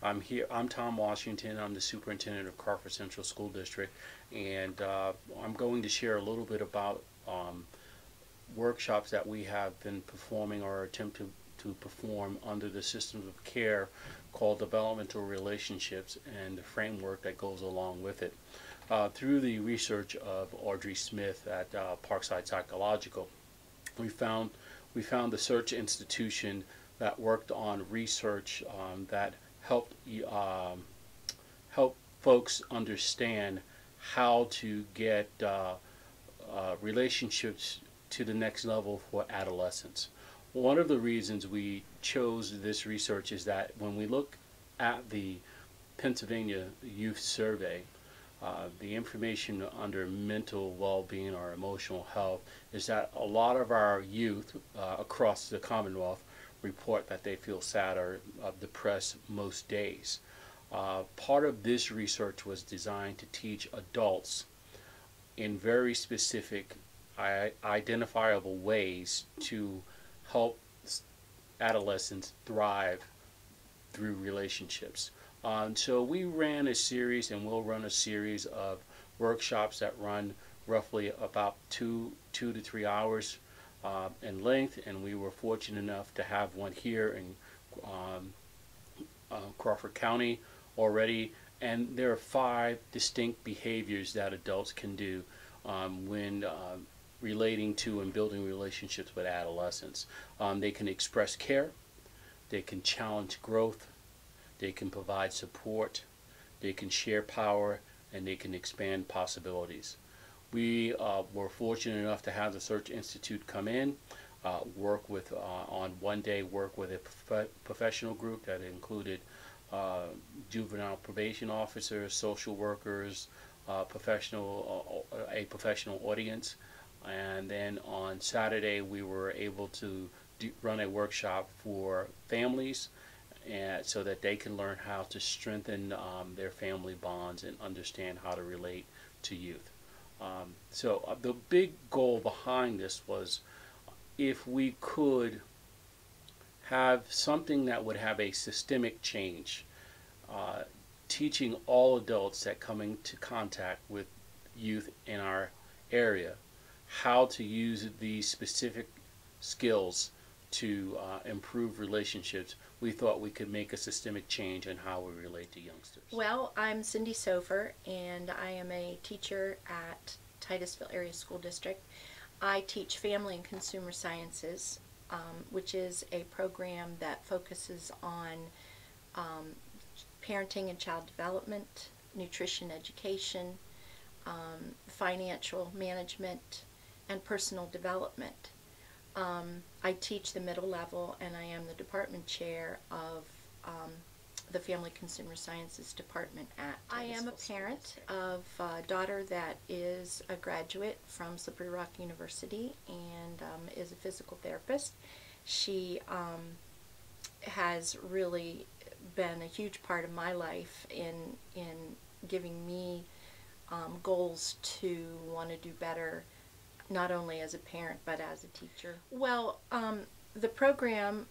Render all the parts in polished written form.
I'm Tom Washington. I'm the superintendent of Crawford Central School District, and I'm going to share a little bit about workshops that we have been performing or attempt to perform under the systems of care called Developmental Relationships and the framework that goes along with it. Through the research of Audrey Smith at Parkside Psychological, we found the search institution that worked on research that helped help folks understand how to get relationships to the next level for adolescents. One of the reasons we chose this research is that when we look at the Pennsylvania Youth Survey, the information under mental well-being or emotional health is that a lot of our youth across the Commonwealth report that they feel sad or depressed most days. Part of this research was designed to teach adults in very specific, identifiable ways to help adolescents thrive through relationships. So we ran a series, and we'll run a series of workshops that run roughly about 2 to 3 hours in length, and we were fortunate enough to have one here in Crawford County already. And there are 5 distinct behaviors that adults can do when relating to and building relationships with adolescents. They can express care, they can challenge growth, they can provide support, they can share power, and they can expand possibilities. We were fortunate enough to have the Search Institute come in, work with, on one day, work with a professional group that included juvenile probation officers, social workers, a professional audience. And then on Saturday, we were able to run a workshop for families, and so that they can learn how to strengthen their family bonds and understand how to relate to youth. So the big goal behind this was, if we could have something that would have a systemic change, teaching all adults that come into contact with youth in our area how to use these specific skills to improve relationships, we thought we could make a systemic change in how we relate to youngsters. Well, I'm Cindy Sofer, and I am a teacher at Titusville Area School District. I teach Family and Consumer Sciences, which is a program that focuses on parenting and child development, nutrition education, financial management, and personal development. I teach the middle level, and I am the department chair of the Family Consumer Sciences Department at I am a parent of a daughter that is a graduate from Slippery Rock University and is a physical therapist. She has really been a huge part of my life in giving me goals to want to do better, not only as a parent but as a teacher. Well, the program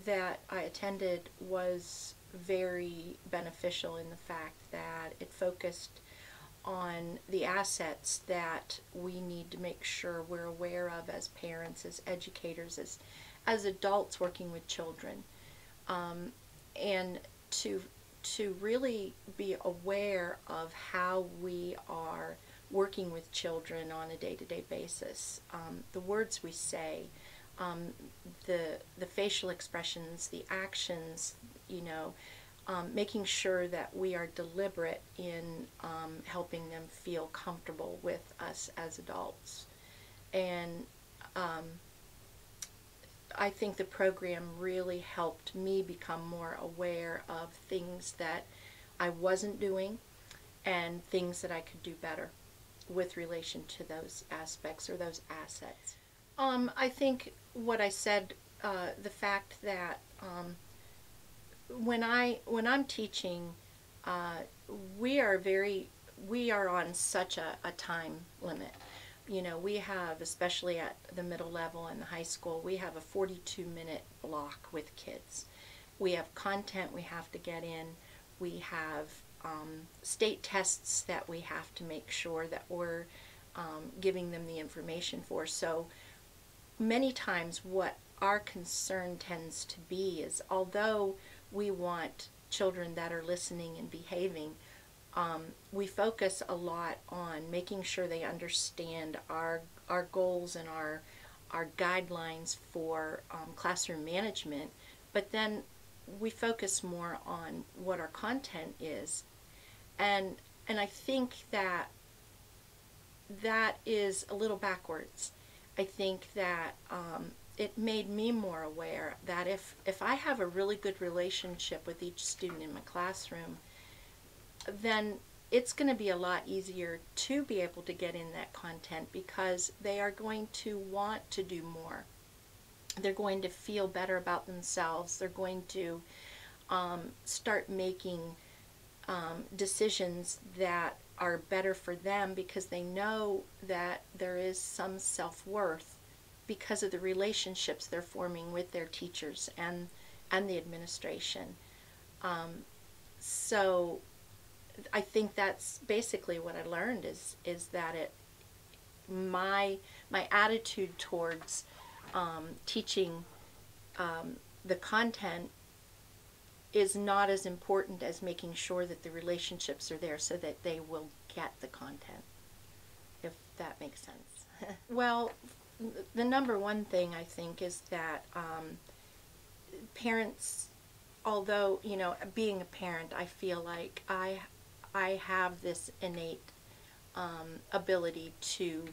that I attended was very beneficial in the fact that it focused on the assets that we need to make sure we're aware of as parents, as educators, as adults working with children, and to really be aware of how we are working with children on a day-to-day basis. The words we say, the facial expressions, the actions, making sure that we are deliberate in helping them feel comfortable with us as adults. And I think the program really helped me become more aware of things that I wasn't doing and things that I could do better with relation to those aspects or those assets. I think what I said, the fact that when I'm teaching, we are on such a time limit. We have, especially at the middle level and the high school, we have a 42-minute block with kids. We have content we have to get in We have state tests that we have to make sure that we're giving them the information for. So many times what our concern tends to be is, although we want children that are listening and behaving, we focus a lot on making sure they understand our goals and our guidelines for classroom management, but then we focus more on what our content is, and I think that is a little backwards. I think that it made me more aware that if I have a really good relationship with each student in my classroom, then it's going to be a lot easier to be able to get in that content, because they are going to want to do more. They're going to feel better about themselves. They're going to start making decisions that are better for them, because they know that there is some self-worth because of the relationships they're forming with their teachers and the administration. So I think that's basically what I learned is that my attitude towards teaching the content is not as important as making sure that the relationships are there so that they will get the content, if that makes sense. Well, the number one thing I think is that parents, although, being a parent, I feel like I have this innate ability to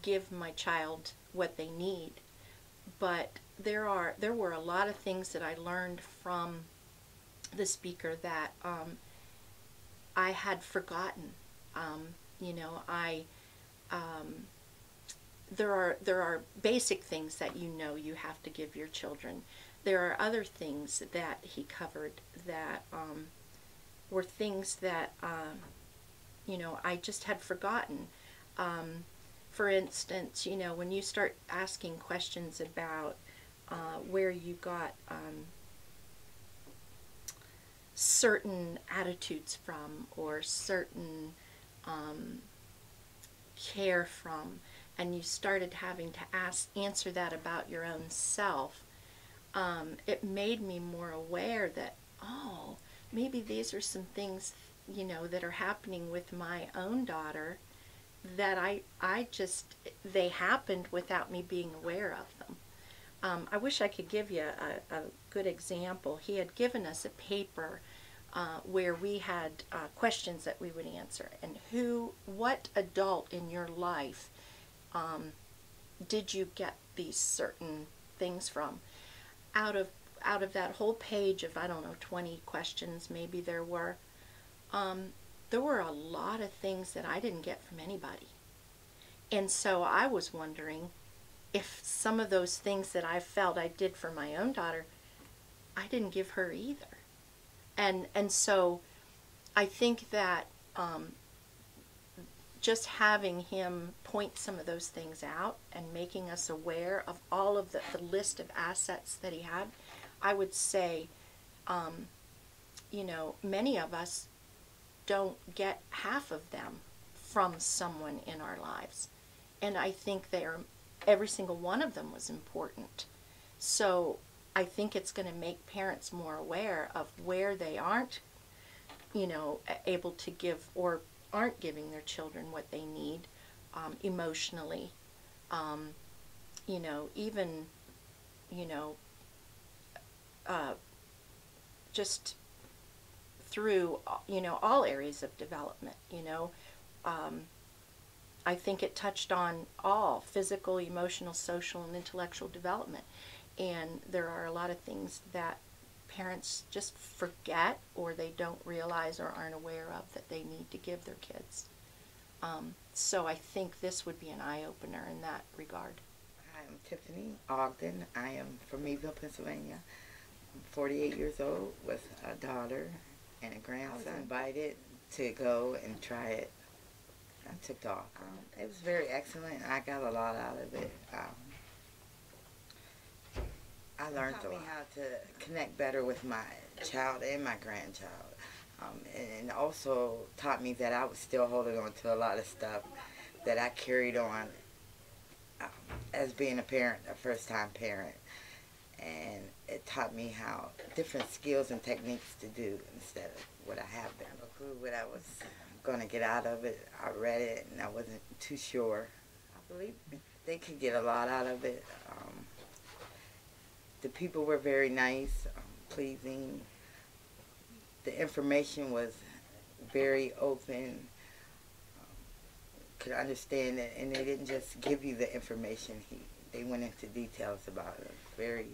give my child what they need, but there were a lot of things that I learned from the speaker that I had forgotten. There are basic things that you have to give your children. There are other things that he covered that were things that I just had forgotten. For instance, when you start asking questions about where you got certain attitudes from, or certain care from, and you started having to answer that about your own self, it made me more aware that, oh, maybe these are some things, that are happening with my own daughter that they happened without me being aware of them. I wish I could give you a good example. He had given us a paper where we had questions that we would answer, and what adult in your life did you get these certain things from? Out of that whole page of, I don't know, 20 questions maybe there were a lot of things that I didn't get from anybody. And so I was wondering if some of those things that I felt I did for my own daughter, I didn't give her either. And so I think that just having him point some of those things out and making us aware of all of the list of assets that he had, I would say, many of us don't get half of them from someone in our lives. And I think every single one of them was important. So I think it's going to make parents more aware of where they aren't, able to give, or aren't giving their children what they need emotionally. Even, just through, all areas of development, I think it touched on all physical, emotional, social, and intellectual development. And there are a lot of things that parents just forget, or they don't realize or aren't aware of, that they need to give their kids. So I think this would be an eye-opener in that regard. I'm Tiffany Ogden. I am from Meadville, Pennsylvania. I'm 48 years old with a daughter and a grandson. I was invited to go and try it. I took off. It was very excellent. I got a lot out of it. I learned how to connect better with my child and my grandchild. And also taught me that I was still holding on to a lot of stuff that I carried on um, as being a parent, a first-time parent. And it taught me how different skills and techniques to do instead of what I have been. I knew what I was going to get out of it. I read it and I wasn't too sure. I believe they could get a lot out of it. The people were very nice, pleasing. The information was very open, could understand it, and they didn't just give you the information. They went into details about it. Very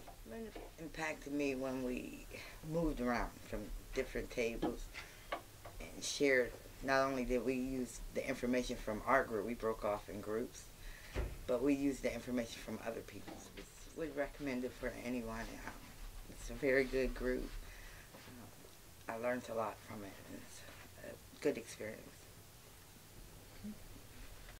impacted me when we moved around from different tables and shared. Not only did we use the information from our group, we broke off in groups, but we used the information from other people's. Would recommend it for anyone. It's a very good group. I learned a lot from it, and it's a good experience.